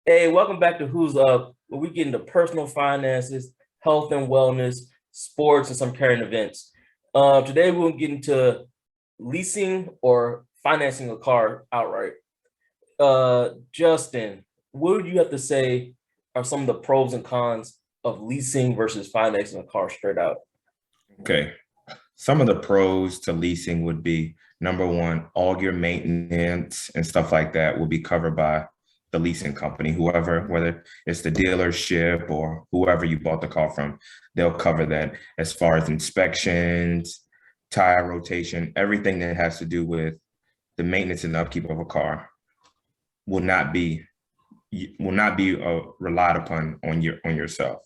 Hey, welcome back to Who's Up, where we get into personal finances, health and wellness, sports, and some current events. Today we'll get into leasing or financing a car outright. Justin, what would you have to say are some of the pros and cons of leasing versus financing a car straight out? Okay. Some of the pros to leasing would be number one, all your maintenance and stuff like that will be covered by the leasing company, whoever, whether it's the dealership or whoever you bought the car from, they'll cover that as far as inspections, tire rotation, everything that has to do with the maintenance and upkeep of a car will not be relied upon on yourself.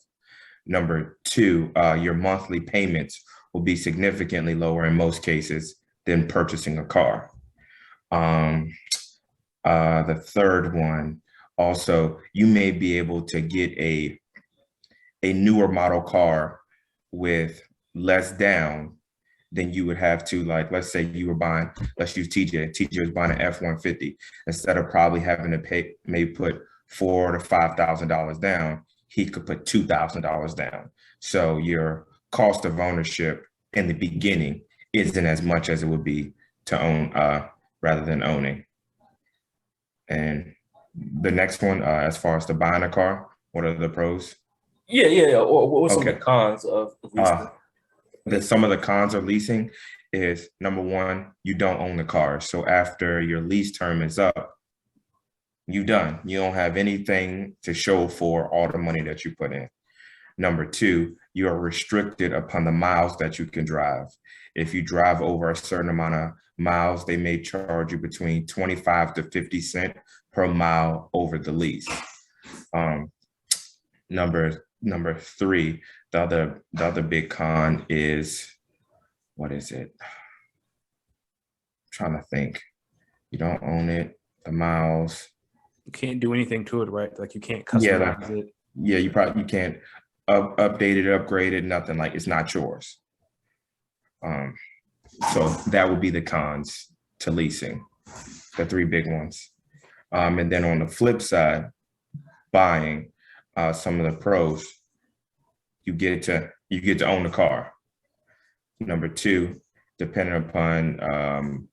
Number two, your monthly payments will be significantly lower in most cases than purchasing a car. Um, the third one, also, you may be able to get a newer model car with less down than you would have to, like, let's say you were buying, let's use TJ. TJ was buying an F-150. Instead of probably having to pay, maybe put $4,000 to $5,000 down, he could put $2,000 down. So your cost of ownership in the beginning isn't as much as it would be to own rather than owning. And the next one, as far as the buying a car, what are the pros? Yeah. Or what were some of the Okay. cons of Uh, leasing? some of the cons of leasing is number one, you don't own the car. So after your lease term is up, you done. You don't have anything to show for all the money that you put in. Number two, you are restricted upon the miles that you can drive. If you drive over a certain amount of miles, they may charge you between 25 to 50 cents per mile over the lease. Um, number three, the other big con is, what is it? I'm trying to think. You don't own it. The miles. You can't do anything to it, right? Like you can't Yeah, customize it. yeah. You can't update it, upgrade it, nothing. Like it's not yours. Um, so that would be the cons to leasing, the three big ones. And then on the flip side, buying, some of the pros, you get to own the car. Number two, depending upon,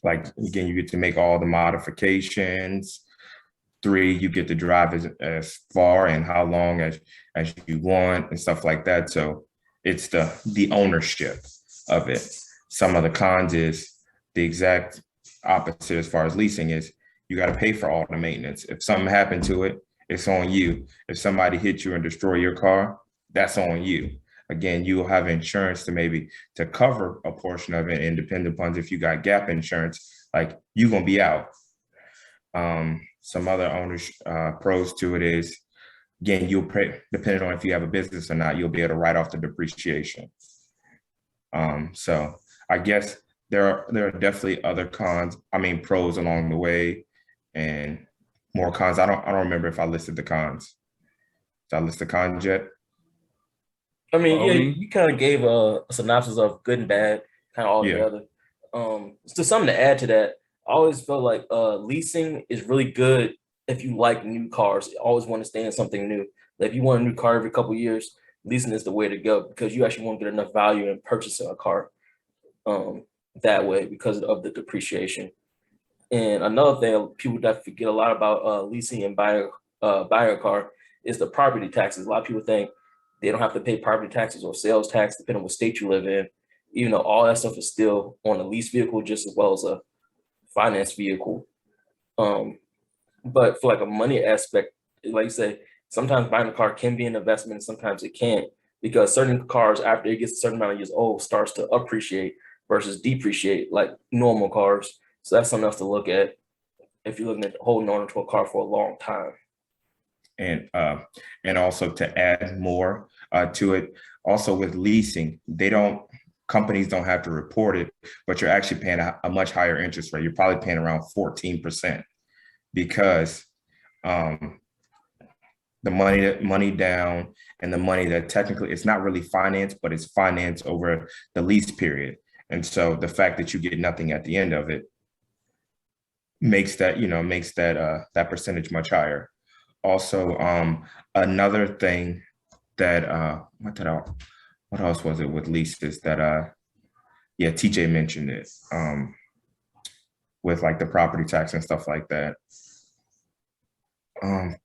like again, you get to make all the modifications. Three, you get to drive as far and how long as you want and stuff like that. So it's the ownership of it. Some of the cons is the exact opposite as far as leasing is you got to pay for all the maintenance. If something happened to it, it's on you. If somebody hit you and destroy your car, that's on you. Again, you will have insurance to maybe to cover a portion of it, and depending upon if you got gap insurance, like you're gonna be out. Some other owners pros to it is again, you'll pay depending on if you have a business or not, you'll be able to write off the depreciation. So I guess there are definitely other cons, I mean pros along the way and more cons. I don't remember if I listed the cons. Did I list the cons yet? I mean, yeah, Owning. you kind of gave a synopsis of good and bad, kind of all Yeah. together. So something to add to that, I always feel like leasing is really good if you like new cars. You always want to stay in something new. Like if you want a new car every couple of years, leasing is the way to go because you actually won't get enough value in purchasing a car um, that way because of the depreciation. And another thing people that forget a lot about leasing and buying a car is the property taxes. A lot of people think they don't have to pay property taxes or sales tax depending on what state you live in. Even though all that stuff is still on a lease vehicle just as well as a finance vehicle. Um, but for like a money aspect, like you say, sometimes buying a car can be an investment, and sometimes it can't because certain cars after it gets a certain amount of years old starts to appreciate versus depreciate like normal cars. So that's something else to look at if you're looking at holding on to a car for a long time. and uh, and also to add more to it. Also with leasing, they don't companies don't have to report it, but you're actually paying a much higher interest rate. You're probably paying around 14% because um, the money down and the money that technically it's not really financed, but it's financed over the lease period. And so the fact that you get nothing at the end of it makes that that percentage much higher. Also, another thing that what else was it with leases that yeah, TJ mentioned it with like the property tax and stuff like that.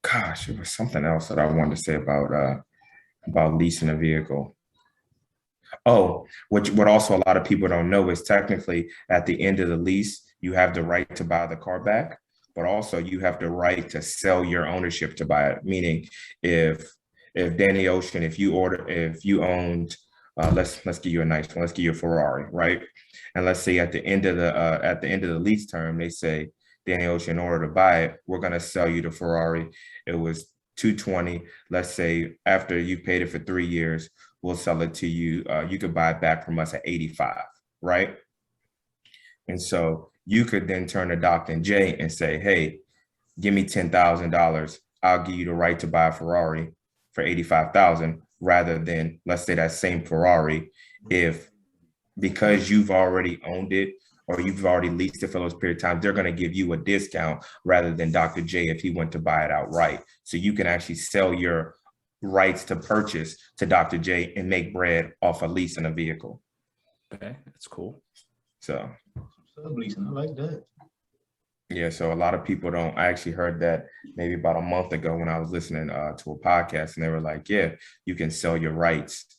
Gosh, it was something else that I wanted to say about leasing a vehicle. Oh, which what also a lot of people don't know is technically at the end of the lease, you have the right to buy the car back, but also you have the right to sell your ownership to buy it. Meaning, if Danny Ocean, if you owned, let's give you a nice one, let's give you a Ferrari, right? And let's say at the end of the lease term, they say, Danny Ocean, in order to buy it, we're gonna sell you the Ferrari. It was 220. Let's say after you paid it for 3 years, we'll sell it to you. You could buy it back from us at 85, right? And so you could then turn to Dr. J and say, hey, give me $10,000. I'll give you the right to buy a Ferrari for 85,000 rather than, let's say, that same Ferrari, if because you've already owned it or you've already leased it for those period of time, they're going to give you a discount rather than Dr. J if he went to buy it outright. So you can actually sell your rights to purchase to Dr. J and make bread off a lease in a vehicle. Okay, that's cool. So Subleasing, I like that. yeah, so a lot of people don't. I actually heard that maybe about a month ago when I was listening to a podcast, and they were like, "Yeah, you can sell your rights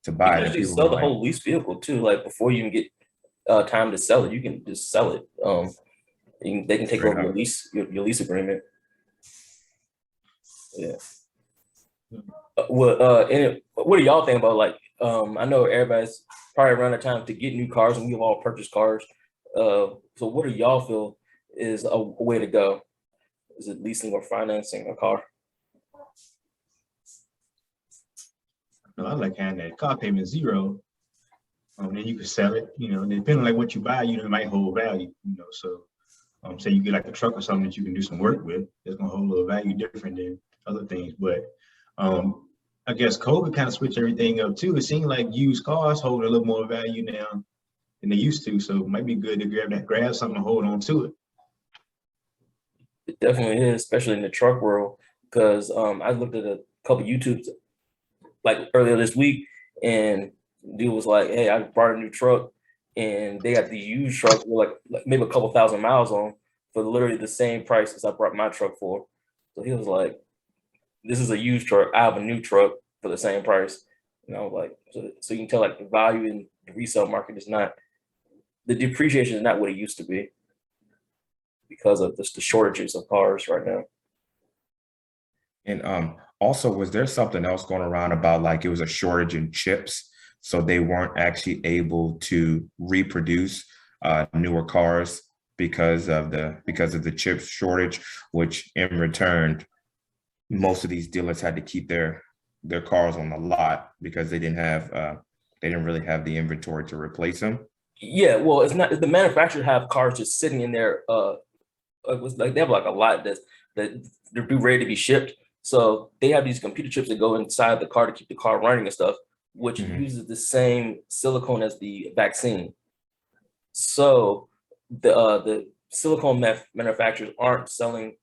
to You buy can it." And actually people sell were the like, whole lease vehicle too. Like before you even get time to sell it, you can just sell it. They can take Straight over your up. lease your lease agreement. Yeah. What do y'all think about like? I know everybody's probably around the time to get new cars, and we've all purchased cars. So what do y'all feel is a way to go? Is it leasing or financing a car? No, I like having that car payment zero. Then you can sell it, depending on like what you buy, it might hold value, so say you get like a truck or something that you can do some work with, it's gonna hold a little value different than other things. But I guess COVID kind of switched everything up too. It seemed like used cars hold a little more value now than they used to. So it might be good to grab something and hold on to it. It definitely is, especially in the truck world, because I looked at a couple YouTubes like earlier this week, and dude was like, "Hey, I bought a new truck, and they got the used truck with like maybe a couple thousand miles on for literally the same price as I brought my truck for." So he was like, "This is a used truck. I have a new truck for the same price." And I was like, "So you can tell like the value in the resale market is not the depreciation is not what it used to be because of just the shortages of cars right now." and also, was there something else going around about like it was a shortage in chips, so they weren't actually able to reproduce newer cars because of the chip shortage, which in return most of these dealers had to keep their cars on the lot because they didn't really have the inventory to replace them. Yeah, well, it's not the manufacturers have cars just sitting in there. It was like they have like a lot that they're ready to be shipped. So they have these computer chips that go inside the car to keep the car running and stuff, which uses the same silicone as the vaccine. So the silicone manufacturers aren't selling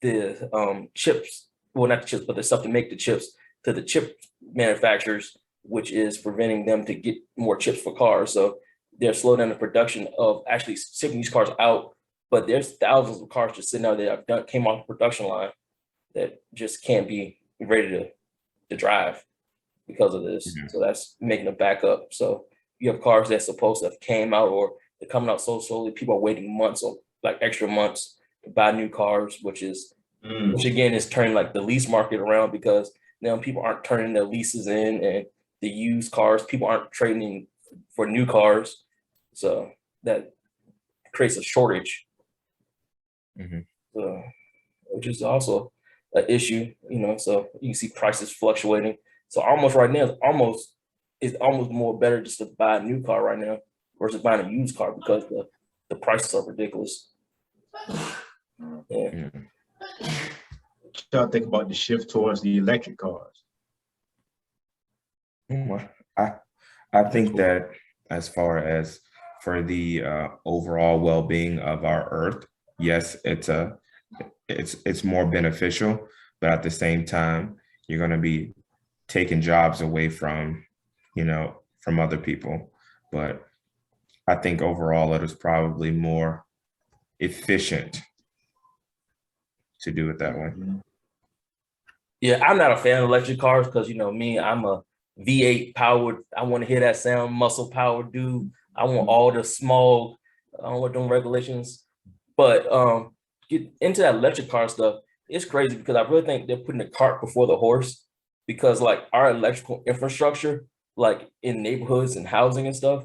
the chips, well, not the chips, but the stuff to make the chips to the chip manufacturers, which is preventing them to get more chips for cars. So they're slowing down the production of actually shipping these cars out. But there's thousands of cars just sitting out there that came off the production line that just can't be ready to drive because of this. So that's making a backup. So you have cars that's supposed to have came out or they're coming out so slowly. People are waiting months or like extra months to buy new cars, which again is turning like the lease market around because now people aren't turning their leases in and the used cars, people aren't trading for new cars. So that creates a shortage. So, which is also an issue, so you can see prices fluctuating. So almost right now, it's almost more better just to buy a new car right now versus buying a used car because the prices are ridiculous. Yeah. What y'all think about the shift towards the electric cars? I think that as far as for the overall well-being of our earth, yes, it's more beneficial, but at the same time, you're going to be taking jobs away from, from other people. But I think overall it is probably more efficient to do it that way. Yeah, I'm not a fan of electric cars because me, I'm a V8 powered. I want to hear that sound, muscle powered dude. I want all the smog. I don't want them regulations. But get into that electric car stuff. It's crazy because I really think they're putting the cart before the horse because like our electrical infrastructure, like in neighborhoods and housing and stuff,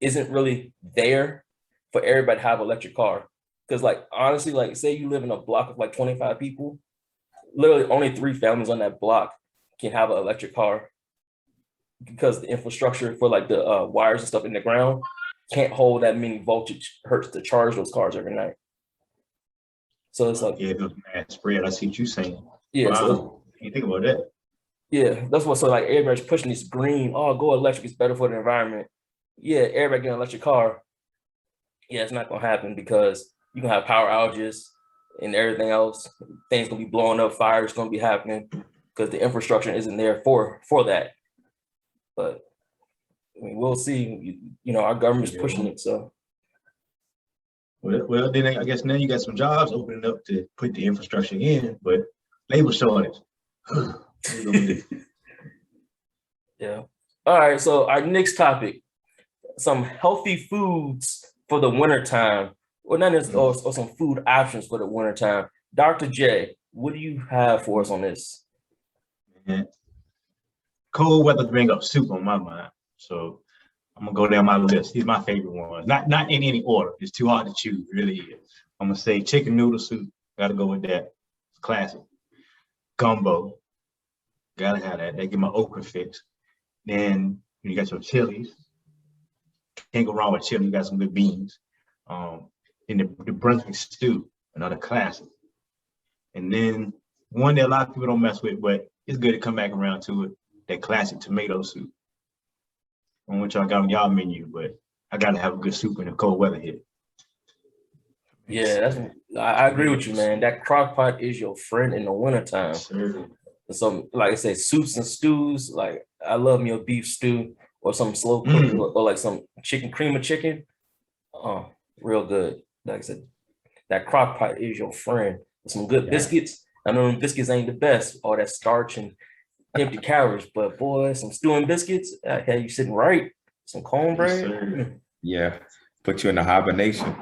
isn't really there for everybody to have an electric car. Because like honestly, like say you live in a block of like 25 people, literally only 3 families on that block can have an electric car because the infrastructure for like the wires and stuff in the ground can't hold that many voltage hertz to charge those cars every night. So it's like, Yeah, it was mad spread. I see what you're saying. yeah, Wow. so You think about that. yeah, that's what. So like everybody's pushing this green. Oh, go electric. It's better for the environment. Yeah, everybody getting an electric car. Yeah, it's not gonna happen because you can have power outages and everything else. Things gonna be blowing up. Fires gonna be happening because the infrastructure isn't there for that. But I mean, we'll see. Our government's pushing it. So Well, then I guess now you got some jobs opening up to put the infrastructure in, but labor shortage. yeah. All right. So our next topic: some healthy foods for the wintertime. Or not necessarily, or some food options for the wintertime. Dr. J, what do you have for us on this? Yeah. Cold weather bring up soup on my mind. So I'm gonna go down my list. These are my favorite ones. Not in any order. It's too hard to choose, it really is. I'm gonna say chicken noodle soup. Gotta go with that. It's classic. Gumbo. Gotta have that. They get my okra fix. Then you got your chilies. Can't go wrong with chili. You got some good beans. And the Brunswick stew, another classic. And then one that a lot of people don't mess with, but it's good to come back around to it. That classic tomato soup. I don't know what y'all got on y'all menu, but I gotta have a good soup in the cold weather here. Yeah, I agree with you, man. That crock pot is your friend in the wintertime. Sure. So, like I said, soups and stews. Like I love me a beef stew or some slow cooked or like some chicken cream of chicken. Oh, real good. Like I said, that crock pot is your friend. Some good biscuits. I know them biscuits ain't the best, all that starch and empty calories, but boy, some stew and biscuits, I had you sitting right. Some cornbread. Yeah, put you in a hibernation.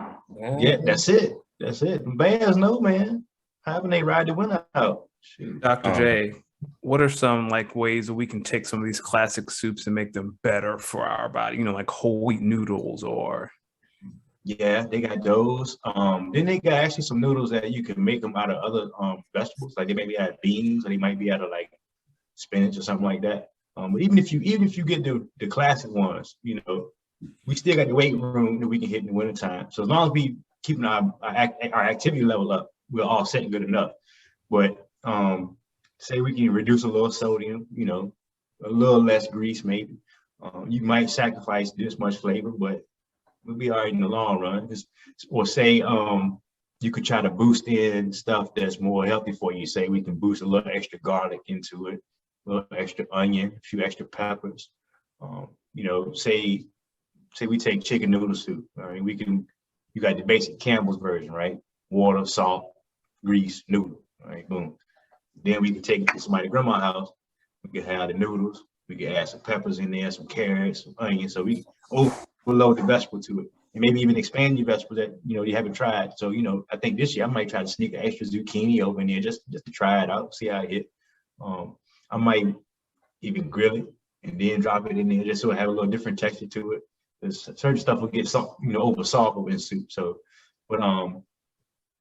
Yeah, that's it. That's it. Bears know, man. Hibernate, ride the winter out. Shoot. Dr. J, what are some like ways that we can take some of these classic soups and make them better for our body? Like whole wheat noodles or. Yeah, they got those. Then they got actually some noodles that you can make them out of other vegetables. Like they maybe add beans, or they might be out of like spinach or something like that. But even if you get the classic ones, we still got the weight room that we can hit in the wintertime. So as long as we keeping our activity level up, we're all set and good enough. But say we can reduce a little sodium, a little less grease maybe. You might sacrifice this much flavor, but we'll be all right in the long run. Or say you could try to boost in stuff that's more healthy for you. Say we can boost a little extra garlic into it, a little extra onion, a few extra peppers. Say we take chicken noodle soup. All right, you got the basic Campbell's version, right? Water, salt, grease, noodle. All right, boom. Then we can take it to somebody's grandma's house. We can have the noodles. We can add some peppers in there, some carrots, some onions. So we overload the vegetable to it. And maybe even expand your vegetables that you haven't tried. So I think this year I might try to sneak an extra zucchini over in there just to try it out, see how it hit. I might even grill it and then drop it in there just so it have a little different texture to it. Because certain stuff will get over soluble in soup. So, but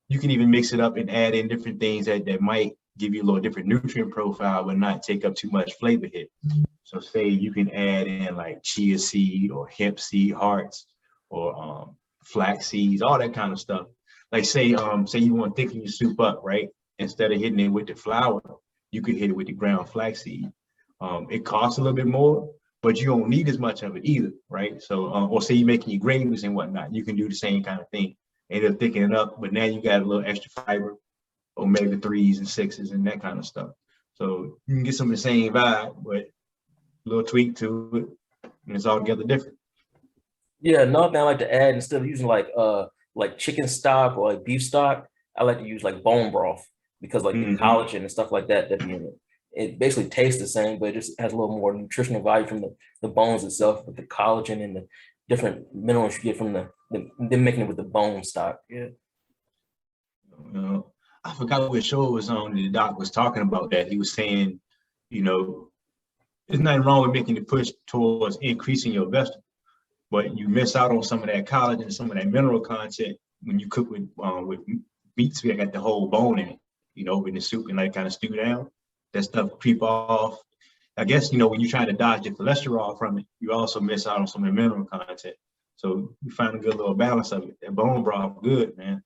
you can even mix it up and add in different things that might give you a little different nutrient profile, but not take up too much flavor hit. So say you can add in like chia seed or hemp seed hearts or flax seeds, all that kind of stuff. Like say you want to thicken your soup up, right? Instead of hitting it with the flour, you could hit it with the ground flax seed. It costs a little bit more, but you don't need as much of it either, right? So, or say you're making your gravies and whatnot, you can do the same kind of thing. End up thickening it up, but now you got a little extra fiber, omega-3s and 6s and that kind of stuff. So you can get some of the same vibe, but a little tweak to it, and it's altogether different. Yeah, another thing I like to add, instead of using like chicken stock or like beef stock, I like to use like bone broth because like the collagen and stuff like that be in it. It basically tastes the same, but it just has a little more nutritional value from the bones itself with the collagen and the different minerals you get from them making it with the bone stock. Yeah. I forgot what show it was on. The doc was talking about that. He was saying, there's nothing wrong with making the push towards increasing your vegetable, but you miss out on some of that collagen and some of that mineral content when you cook with meats. We got the whole bone in it, in the soup and like kind of stew down. That stuff creep off. I guess, when you're trying to dodge the cholesterol from it, you also miss out on some of the mineral content. So you find a good little balance of it. That bone broth, good, man.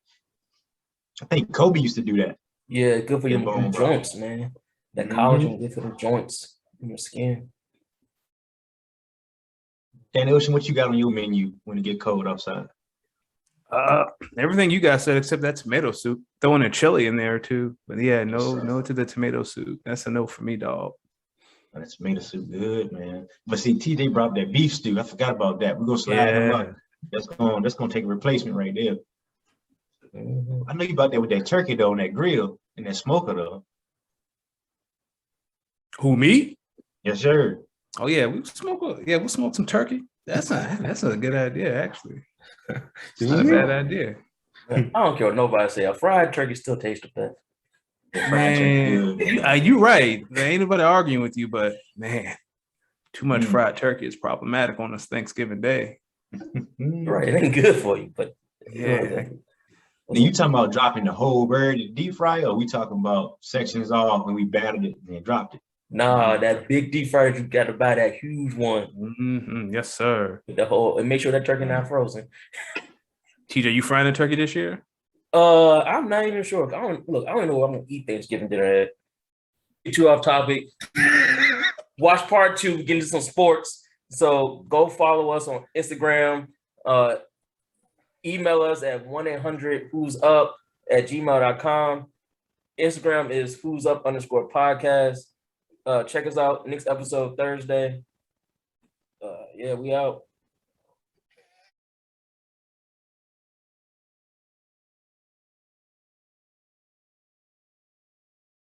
I think Kobe used to do that. Yeah, good for your bone joints, man. That collagen, good for the joints in your skin. Dan Ocean, what you got on your menu when it get cold outside? Everything you guys said except that tomato soup. Throwing a chili in there too. But yeah, no to the tomato soup. That's a no for me, dog. That tomato soup good, man. But see, TJ brought that beef stew. I forgot about that. We're gonna slide him up. That's gonna take a replacement right there. I know you about that with that turkey though, and that grill and that smoker though. Who, me? Yes, sir. Oh yeah, we'll smoke some turkey. That's a good idea, actually. It's not a bad idea. I don't care what nobody say. A fried turkey still tastes the best. Man, you're right. There ain't nobody arguing with you, but man, too much fried turkey is problematic on this Thanksgiving Day. Right, it ain't good for you, but yeah. Now you talking about dropping the whole bird in deep fry, or we talking about sections off when we battered it and then dropped it? Nah, that big deep fryer, you got to buy that huge one. Yes, sir. And make sure that turkey not frozen. TJ, you frying the turkey this year? I'm not even sure. I don't know what I'm gonna eat Thanksgiving dinner at. Get you off topic. Watch part 2, get into some sports. So go follow us on Instagram. Email us at 1-800-who's-up@gmail.com. Instagram is who's up _podcast. Check us out next episode Thursday. Yeah, we out.